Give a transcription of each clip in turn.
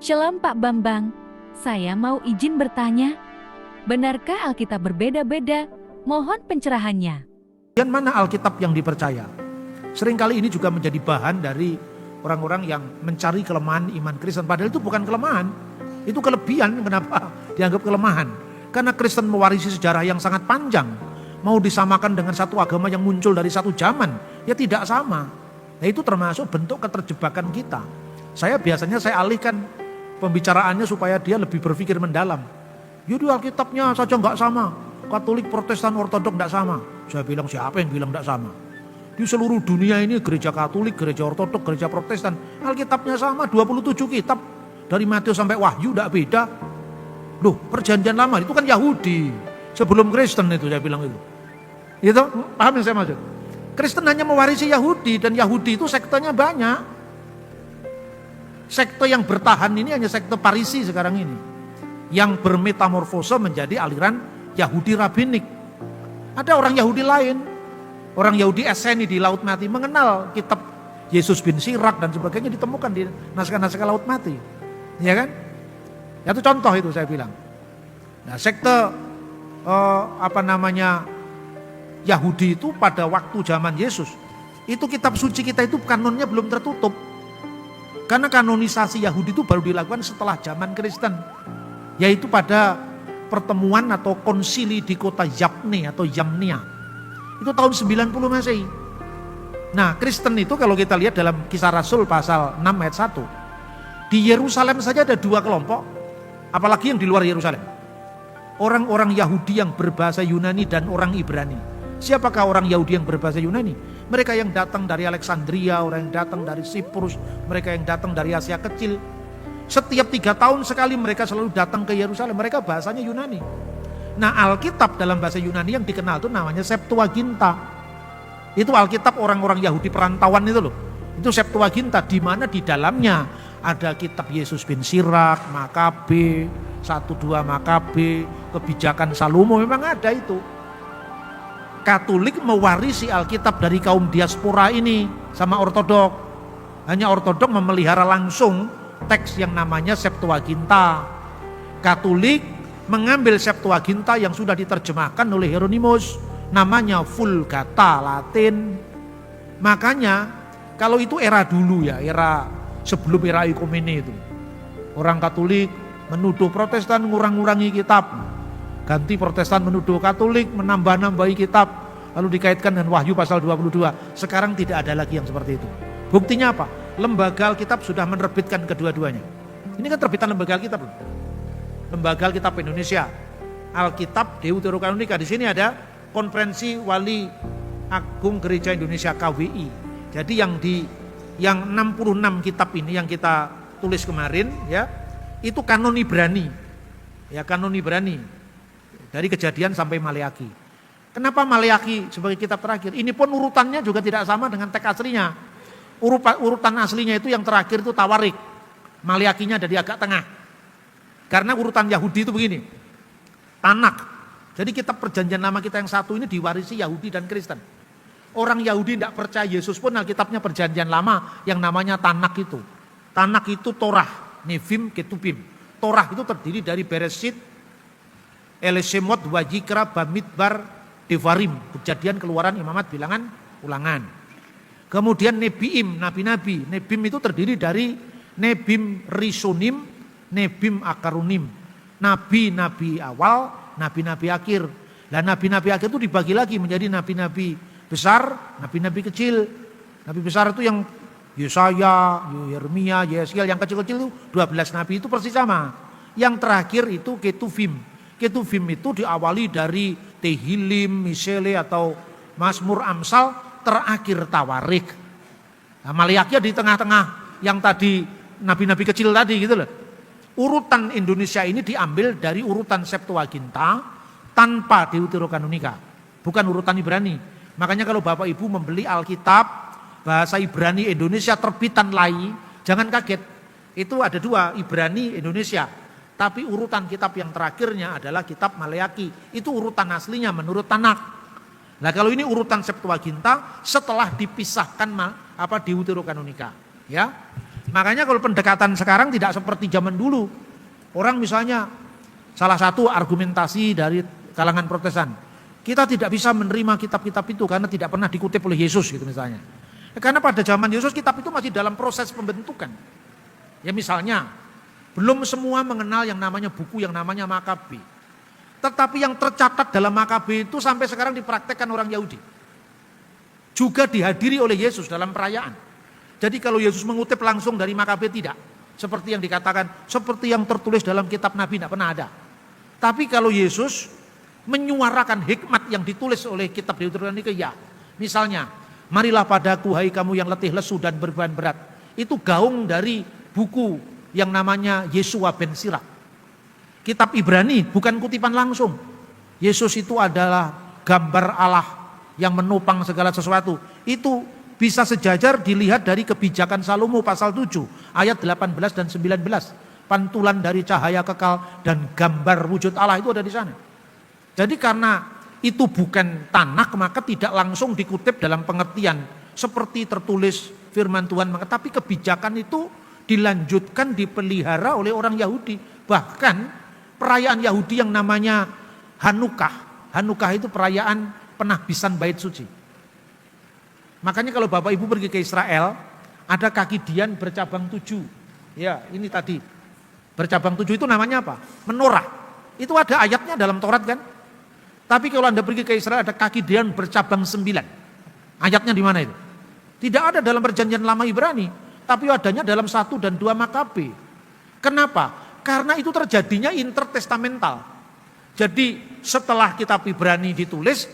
Shalom Pak Bambang, saya mau izin bertanya. Benarkah Alkitab berbeda-beda? Mohon pencerahannya. Dan mana Alkitab yang dipercaya? Seringkali ini juga menjadi bahan dari orang-orang yang mencari kelemahan iman Kristen. Padahal itu bukan kelemahan, itu kelebihan. Kenapa dianggap kelemahan? Karena Kristen mewarisi sejarah yang sangat panjang. Mau disamakan dengan satu agama yang muncul dari satu zaman, ya tidak sama. Nah itu termasuk bentuk keterjebakan kita. Biasanya saya alihkan pembicaraannya supaya dia lebih berpikir mendalam. Yaudah Alkitabnya saja nggak sama. Katolik, Protestan, Ortodok nggak sama. Saya bilang siapa yang bilang nggak sama? Di seluruh dunia ini gereja Katolik, gereja Ortodok, gereja Protestan. Alkitabnya sama 27 kitab. Dari Matius sampai Wahyu nggak beda. Loh perjanjian lama itu kan Yahudi. Sebelum Kristen itu saya bilang itu. Gitu, paham yang saya maksud? Kristen hanya mewarisi Yahudi dan Yahudi itu sektenya banyak. Sekte yang bertahan ini hanya sekte Parisi sekarang ini. Yang bermetamorfose menjadi aliran Yahudi Rabinik. Ada orang Yahudi lain. Orang Yahudi Eseni di Laut Mati mengenal kitab Yesus bin Sirak dan sebagainya ditemukan di naskah-naskah Laut Mati. Ya kan? Ya itu contoh itu saya bilang. Nah sekte Yahudi itu pada waktu zaman Yesus. Itu kitab suci kita itu kanonnya belum tertutup. Karena kanonisasi Yahudi itu baru dilakukan setelah zaman Kristen. Yaitu pada pertemuan atau konsili di kota Yabne atau Yamnia. Itu tahun 90 Masehi. Nah Kristen itu kalau kita lihat dalam Kisah Rasul pasal 6 ayat 1. Di Yerusalem saja ada dua kelompok. Apalagi yang di luar Yerusalem. Orang-orang Yahudi yang berbahasa Yunani dan orang Ibrani. Siapakah orang Yahudi yang berbahasa Yunani? Mereka yang datang dari Alexandria, orang yang datang dari Siprus, mereka yang datang dari Asia Kecil. Setiap 3 tahun sekali mereka selalu datang ke Yerusalem, mereka bahasanya Yunani. Nah Alkitab dalam bahasa Yunani yang dikenal itu namanya Septuaginta. Itu Alkitab orang-orang Yahudi perantauan itu loh. Itu Septuaginta, di mana di dalamnya ada kitab Yesus bin Sirak, Makabe, 1-2 Makabe, kebijakan Salomo, memang ada itu. Katolik mewarisi Alkitab dari kaum diaspora ini sama Ortodok. Hanya Ortodok memelihara langsung teks yang namanya Septuaginta. Katolik mengambil Septuaginta yang sudah diterjemahkan oleh Hieronymus, namanya Vulgata Latin. Makanya kalau itu era dulu ya, era sebelum era ekumene itu. Orang Katolik menuduh Protestan ngurang-ngurangi kitab. Ganti Protestan menuduh Katolik menambah-nambahi kitab. Lalu dikaitkan dengan Wahyu pasal 22. Sekarang tidak ada lagi yang seperti itu. Buktinya apa? Lembaga Alkitab sudah menerbitkan kedua-duanya. Ini kan terbitan lembaga Alkitab. Lembaga Alkitab Indonesia. Alkitab Deuterokanonika. Di sini ada Konferensi Wali Agung Gereja Indonesia KWI. Jadi yang 66 kitab ini yang kita tulis kemarin ya, itu kanon Ibrani. Ya kanon Ibrani. Dari Kejadian sampai Maleaki. Kenapa Maleaki sebagai kitab terakhir? Ini pun urutannya juga tidak sama dengan teks aslinya. Urutan aslinya itu yang terakhir itu Tawarik. Maleakinya ada di agak tengah. Karena urutan Yahudi itu begini. Tanak. Jadi kitab perjanjian lama kita yang satu ini diwarisi Yahudi dan Kristen. Orang Yahudi tidak percaya Yesus pun Alkitabnya perjanjian lama yang namanya Tanak itu. Tanak itu Torah, Nevim, Ketubim. Torah itu terdiri dari Bereshit, Elesemot, Wajikra, Bamidbar, Devarim, Kejadian, Keluaran, Imamat, Bilangan, Ulangan. Kemudian Nebiim, nabi-nabi. Nebim itu terdiri dari Nebim Risonim, Nebim Akarunim. Nabi-nabi awal, nabi-nabi akhir. Dan nabi-nabi akhir itu dibagi lagi menjadi nabi-nabi besar, nabi-nabi kecil. Nabi besar itu yang Yesaya, Yeremia, Yeskiel, yang kecil-kecil itu 12 nabi itu persis sama. Yang terakhir itu Ketuvim. Ketuvim itu diawali dari Tehilim, Misele atau Mazmur, Amsal, terakhir Tawarik. Nah, Maleaki di tengah-tengah yang tadi nabi-nabi kecil tadi gitu loh. Urutan Indonesia ini diambil dari urutan Septuaginta tanpa Deuterokanonika, bukan urutan Ibrani. Makanya kalau Bapak Ibu membeli Alkitab bahasa Ibrani Indonesia terbitan Lai, jangan kaget. Itu ada dua, Ibrani Indonesia. Tapi urutan kitab yang terakhirnya adalah kitab Maleaki. Itu urutan aslinya menurut Tanak. Nah kalau ini urutan Septuaginta setelah dipisahkan Deuterokanonika. Ya. Makanya kalau pendekatan sekarang tidak seperti zaman dulu. Orang misalnya salah satu argumentasi dari kalangan Protestan, kita tidak bisa menerima kitab-kitab itu karena tidak pernah dikutip oleh Yesus gitu misalnya. Karena pada zaman Yesus kitab itu masih dalam proses pembentukan. Ya misalnya, belum semua mengenal yang namanya buku yang namanya Makabe. Tetapi yang tercatat dalam Makabe itu sampai sekarang dipraktekkan orang Yahudi. Juga dihadiri oleh Yesus dalam perayaan. Jadi kalau Yesus mengutip langsung dari Makabe tidak. Seperti yang dikatakan, seperti yang tertulis dalam kitab Nabi tidak pernah ada. Tapi kalau Yesus menyuarakan hikmat yang ditulis oleh kitab Deuteronomi, ya. Misalnya, marilah padaku hai kamu yang letih lesu dan berbeban berat. Itu gaung dari buku yang namanya Yesua ben Sirak. Kitab Ibrani bukan kutipan langsung. Yesus itu adalah gambar Allah yang menopang segala sesuatu. Itu bisa sejajar dilihat dari kebijakan Salomo pasal 7 ayat 18 dan 19. Pantulan dari cahaya kekal dan gambar wujud Allah itu ada di sana. Jadi karena itu bukan tanah maka tidak langsung dikutip dalam pengertian seperti tertulis firman Tuhan. Tapi kebijakan itu dilanjutkan dipelihara oleh orang Yahudi. Bahkan perayaan Yahudi yang namanya Hanukkah. Hanukkah itu perayaan penahbisan bait suci. Makanya kalau Bapak Ibu pergi ke Israel, ada kaki dian bercabang 7. Ya, ini tadi. Bercabang 7 itu namanya apa? Menorah. Itu ada ayatnya dalam Taurat kan? Tapi kalau Anda pergi ke Israel ada kaki dian bercabang 9. Ayatnya di mana itu? Tidak ada dalam perjanjian lama Ibrani, tapi adanya dalam 1 dan 2 Makabe. Kenapa? Karena itu terjadinya intertestamental. Jadi setelah kitab Ibrani ditulis,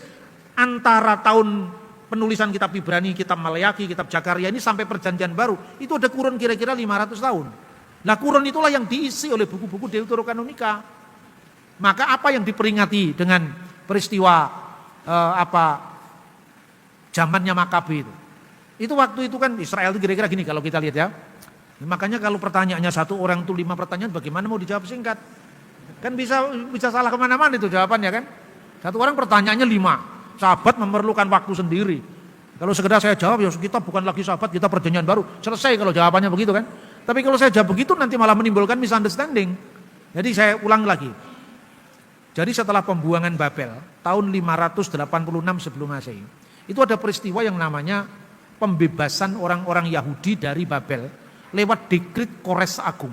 antara tahun penulisan kitab Ibrani, kitab Maleaki, kitab Zakaria ini sampai perjanjian baru, itu ada kurun kira-kira 500 tahun. Nah kurun itulah yang diisi oleh buku-buku Deuterokanonika. Maka apa yang diperingati dengan peristiwa zamannya Makabe itu? Itu waktu itu kan Israel itu kira-kira gini kalau kita lihat ya. Makanya kalau pertanyaannya satu orang itu 5 pertanyaan, bagaimana mau dijawab singkat? Kan bisa salah kemana-mana itu jawabannya kan. Satu orang pertanyaannya 5. Sahabat memerlukan waktu sendiri. Kalau sekedar saya jawab, ya kita bukan lagi sahabat, kita perjanjian baru. Selesai kalau jawabannya begitu kan. Tapi kalau saya jawab begitu nanti malah menimbulkan misunderstanding. Jadi saya ulang lagi. Jadi setelah pembuangan Babel, tahun 586 sebelum Masehi, itu ada peristiwa yang namanya pembebasan orang-orang Yahudi dari Babel lewat dekret Kores Agung.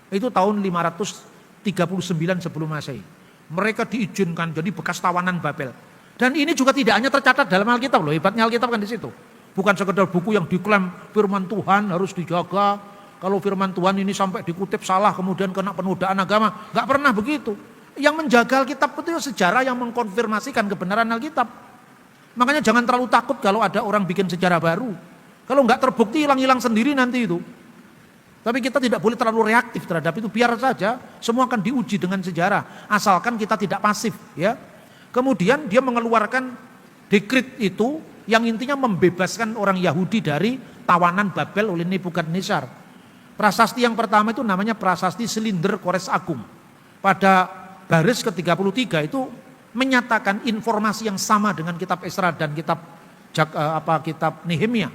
Itu tahun 539 sebelum Masehi. Mereka diizinkan jadi bekas tawanan Babel. Dan ini juga tidak hanya tercatat dalam Alkitab loh, hebatnya Alkitab kan di situ. Bukan sekedar buku yang diklaim firman Tuhan harus dijaga. Kalau firman Tuhan ini sampai dikutip salah kemudian kena penodaan agama, nggak pernah begitu. Yang menjaga Alkitab itu sejarah yang mengkonfirmasikan kebenaran Alkitab. Makanya jangan terlalu takut kalau ada orang bikin sejarah baru. Kalau nggak terbukti hilang-hilang sendiri nanti itu. Tapi kita tidak boleh terlalu reaktif terhadap itu, biar saja semua akan diuji dengan sejarah. Asalkan kita tidak pasif ya. Kemudian dia mengeluarkan dekret itu yang intinya membebaskan orang Yahudi dari tawanan Babel oleh Nebukadnezar. Prasasti yang pertama itu namanya Prasasti Silinder Kores Agung. Pada baris ke-33 itu menyatakan informasi yang sama dengan kitab Esra dan kitab Nehemia,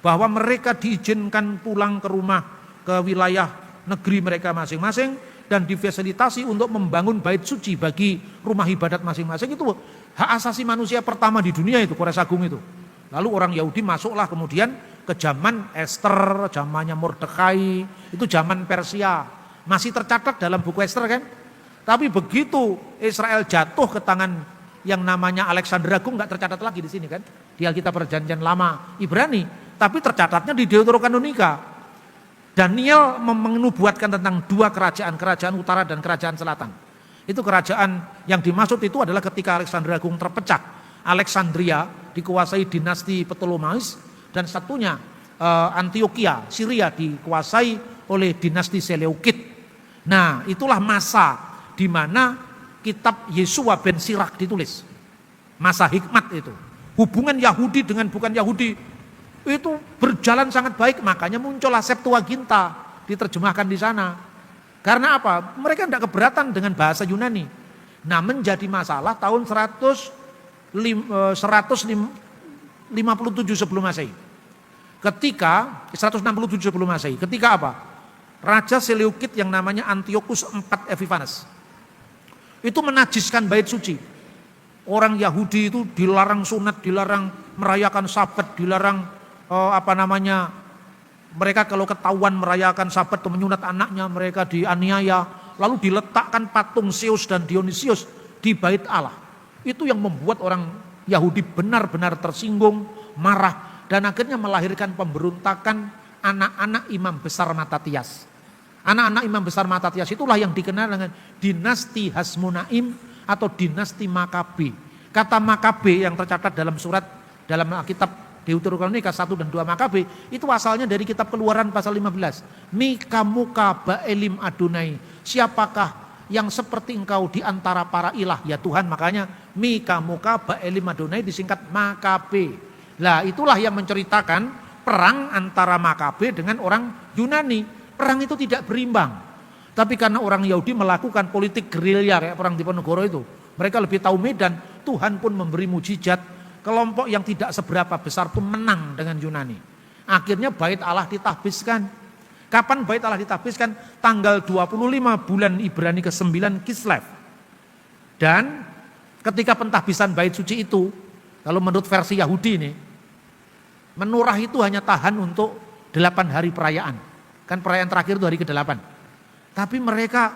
bahwa mereka diizinkan pulang ke rumah, ke wilayah negeri mereka masing-masing, dan difasilitasi untuk membangun bait suci bagi rumah ibadat masing-masing. Itu hak asasi manusia pertama di dunia itu, Kores Agung itu. Lalu orang Yahudi masuklah kemudian ke zaman Esther, zamannya Mordekai, itu zaman Persia. Masih tercatat dalam buku Esther kan. Tapi begitu Israel jatuh ke tangan yang namanya Alexander Agung, nggak tercatat lagi di sini kan. Di Alkitab Perjanjian Lama Ibrani, tapi tercatatnya di Deuterokanonika. Daniel menubuatkan tentang 2 kerajaan utara dan kerajaan selatan. Itu kerajaan yang dimaksud itu adalah ketika Alexander Agung terpecah. Alexandria dikuasai dinasti Ptolemeus dan satunya Antioquia, Syria dikuasai oleh dinasti Seleukid. Nah, itulah masa di mana kitab Yesua ben Sirak ditulis. Masa hikmat itu. Hubungan Yahudi dengan bukan Yahudi itu berjalan sangat baik, makanya muncullah Septuaginta diterjemahkan di sana. Karena apa? Mereka tidak keberatan dengan bahasa Yunani. Nah, menjadi masalah tahun 157 sebelum Masehi. Ketika 167 sebelum Masehi, ketika apa? Raja Seleukid yang namanya Antiochus IV Epiphanes itu menajiskan bait suci. Orang Yahudi itu dilarang sunat, dilarang merayakan Sabat, dilarang mereka kalau ketahuan merayakan Sabat atau menyunat anaknya mereka dianiaya, lalu diletakkan patung Zeus dan Dionysius di bait Allah. Itu yang membuat orang Yahudi benar-benar tersinggung, marah, dan akhirnya melahirkan pemberontakan anak-anak imam besar Matatias. Anak-anak imam besar Matatias itulah yang dikenal dengan dinasti Hasmonaim atau dinasti Makabe. Kata Makabe yang tercatat dalam kitab Deuterokanonika 1 dan 2 Makabe itu asalnya dari kitab Keluaran pasal 15. Mika muka ba'elim Adonai. Siapakah yang seperti engkau di antara para ilah ya Tuhan, makanya Mika muka ba'elim Adonai disingkat Makabe. Lah itulah yang menceritakan perang antara Makabe dengan orang Yunani. Perang itu tidak berimbang. Tapi karena orang Yahudi melakukan politik gerilya kayak perang Diponegoro itu, mereka lebih tahu medan, Tuhan pun memberi mujizat. Kelompok yang tidak seberapa besar pun menang dengan Yunani. Akhirnya bait Allah ditahbiskan. Kapan bait Allah ditahbiskan? Tanggal 25 bulan Ibrani ke-9 Kislev. Dan ketika pentahbisan bait suci itu, kalau menurut versi Yahudi ini, menorah itu hanya tahan untuk 8 hari perayaan. Kan perayaan terakhir itu hari ke-8. Tapi mereka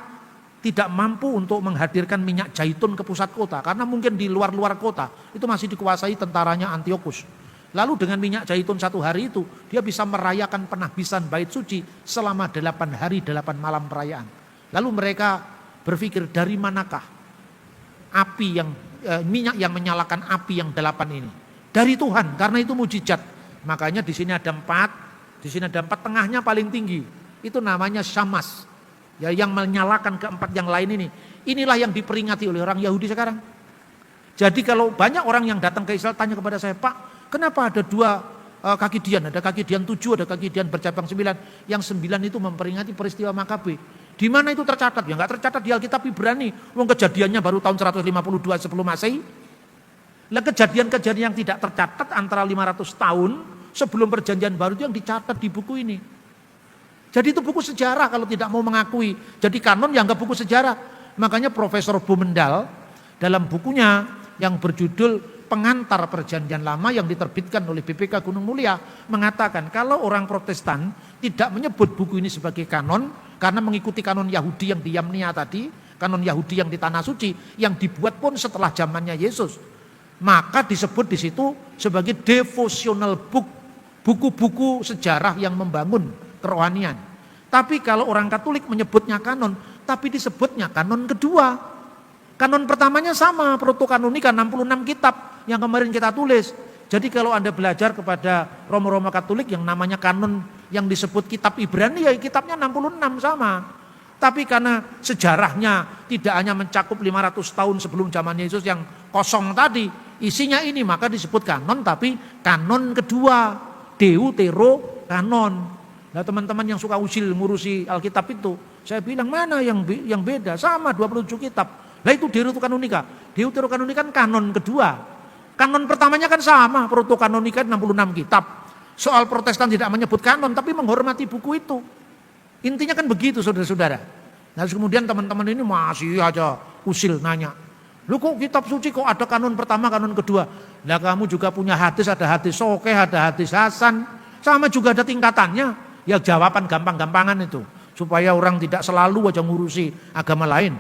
tidak mampu untuk menghadirkan minyak zaitun ke pusat kota. Karena mungkin di luar-luar kota itu masih dikuasai tentaranya Antiochus. Lalu dengan minyak zaitun 1 hari itu, dia bisa merayakan penahbisan bait suci selama 8 hari 8 malam perayaan. Lalu mereka berpikir dari manakah minyak yang menyalakan api yang 8 ini? Dari Tuhan, karena itu mujizat. Makanya di sini ada 4. Di sini ada 4, tengahnya paling tinggi. Itu namanya Syamas. Ya, yang menyalakan keempat yang lain ini. Inilah yang diperingati oleh orang Yahudi sekarang. Jadi kalau banyak orang yang datang ke Israel tanya kepada saya, Pak, kenapa ada 2 kaki dian? Ada kaki dian 7, ada kaki dian bercabang 9. Yang 9 itu memperingati peristiwa Makabe. Di mana itu tercatat? Ya nggak tercatat di Alkitab Ibrani. Wong kejadiannya baru tahun 152 sebelum Masehi. Lah kejadian-kejadian yang tidak tercatat antara 500 tahun sebelum perjanjian baru itu yang dicatat di buku ini. Jadi itu buku sejarah kalau tidak mau mengakui. Jadi kanon yang enggak buku sejarah. Makanya Profesor Bumendal dalam bukunya yang berjudul Pengantar Perjanjian Lama yang diterbitkan oleh BPK Gunung Mulia mengatakan kalau orang Protestan tidak menyebut buku ini sebagai kanon karena mengikuti kanon Yahudi yang di Yamnia tadi, kanon Yahudi yang di Tanah Suci yang dibuat pun setelah zamannya Yesus. Maka disebut di situ sebagai devotional book, buku-buku sejarah yang membangun kerohanian. Tapi kalau orang Katolik menyebutnya kanon, tapi disebutnya kanon kedua. Kanon pertamanya sama, Protokanonika 66 kitab yang kemarin kita tulis. Jadi kalau Anda belajar kepada Romo-Romo Katolik yang namanya kanon yang disebut kitab Ibrani, ya kitabnya 66 sama. Tapi karena sejarahnya tidak hanya mencakup 500 tahun sebelum zaman Yesus yang kosong tadi, isinya ini maka disebut kanon, tapi kanon kedua, Deuterokanon. Nah teman-teman yang suka usil ngurusi Alkitab itu, saya bilang mana yang beda? Sama 27 kitab. Nah itu Deuterokanonika. Deuterokanonika kan kanon kedua. Kanon pertamanya kan sama, Protokanonika 66 kitab. Soal Protestan tidak menyebut kanon, tapi menghormati buku itu. Intinya kan begitu saudara-saudara. Nah kemudian teman-teman ini masih aja usil nanya. Lu kok kitab suci kok ada kanon pertama, kanon kedua? Nah kamu juga punya hadis, ada hadis Sokeh, ada hadis Hasan. Sama juga ada tingkatannya. Ya jawaban gampang-gampangan itu. Supaya orang tidak selalu aja ngurusi agama lain.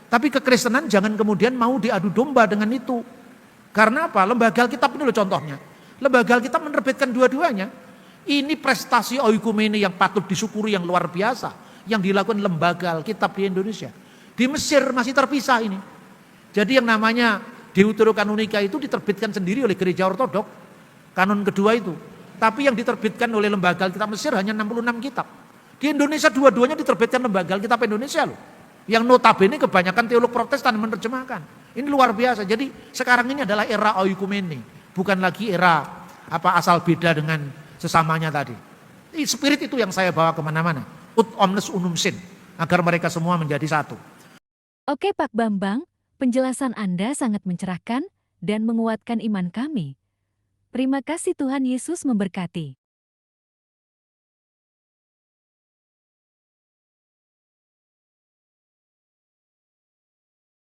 Tapi kekristenan jangan kemudian mau diadu domba dengan itu. Karena apa? Lembaga Alkitab ini loh contohnya. Lembaga Alkitab menerbitkan dua-duanya. Ini prestasi oikumene yang patut disyukuri yang luar biasa. Yang dilakukan lembaga Alkitab di Indonesia. Di Mesir masih terpisah ini. Jadi yang namanya Deuterokanonika itu diterbitkan sendiri oleh gereja ortodok. Kanon kedua itu. Tapi yang diterbitkan oleh lembaga Alkitab Mesir hanya 66 kitab. Di Indonesia dua-duanya diterbitkan lembaga Alkitab Indonesia loh. Yang notabene kebanyakan teolog Protestan menerjemahkan. Ini luar biasa. Jadi sekarang ini adalah era oikumene. Bukan lagi era asal beda dengan sesamanya tadi. Spirit itu yang saya bawa kemana-mana. Ut omnes unum sin. Agar mereka semua menjadi satu. Oke Pak Bambang, penjelasan Anda sangat mencerahkan dan menguatkan iman kami. Terima kasih, Tuhan Yesus memberkati.